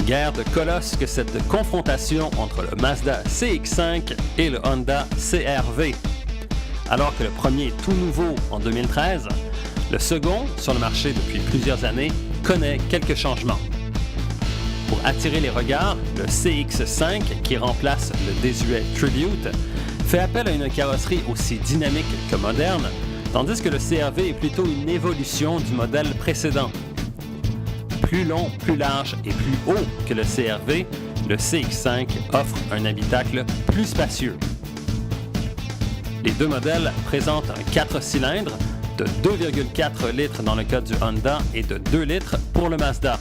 Guerre de colosse que cette confrontation entre le Mazda CX-5 et le Honda CR-V. Alors que le premier est tout nouveau en 2013, le second, sur le marché depuis plusieurs années, connaît quelques changements. Pour attirer les regards, le CX-5, qui remplace le désuet Tribute, fait appel à une carrosserie aussi dynamique que moderne, tandis que le CR-V est plutôt une évolution du modèle précédent. Plus long, plus large et plus haut que le CR-V, le CX-5 offre un habitacle plus spacieux. Les deux modèles présentent un 4 cylindres de 2,4 litres dans le cas du Honda et de 2 litres pour le Mazda.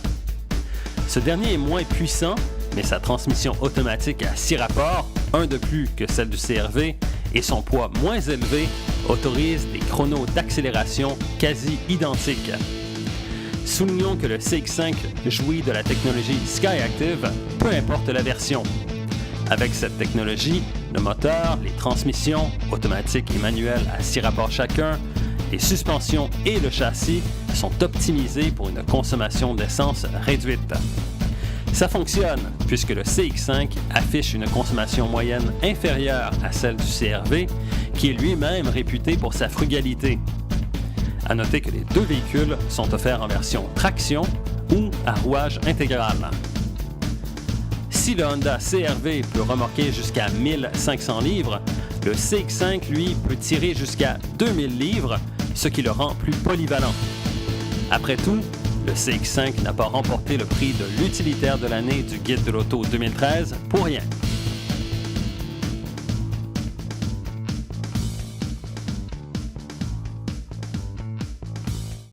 Ce dernier est moins puissant, mais sa transmission automatique à 6 rapports, un de plus que celle du CR-V, et son poids moins élevé autorisent des chronos d'accélération quasi identiques. Soulignons que le CX-5 jouit de la technologie SkyActiv, peu importe la version. Avec cette technologie, le moteur, les transmissions, automatiques et manuelles à 6 rapports chacun, les suspensions et le châssis sont optimisés pour une consommation d'essence réduite. Ça fonctionne puisque le CX-5 affiche une consommation moyenne inférieure à celle du CR-V, qui est lui-même réputé pour sa frugalité. À noter que les deux véhicules sont offerts en version traction ou à rouage intégral. Si le Honda CR-V peut remorquer jusqu'à 1500 livres, le CX-5, lui, peut tirer jusqu'à 2000 livres, ce qui le rend plus polyvalent. Après tout, le CX-5 n'a pas remporté le prix de l'utilitaire de l'année du Guide de l'auto 2013 pour rien.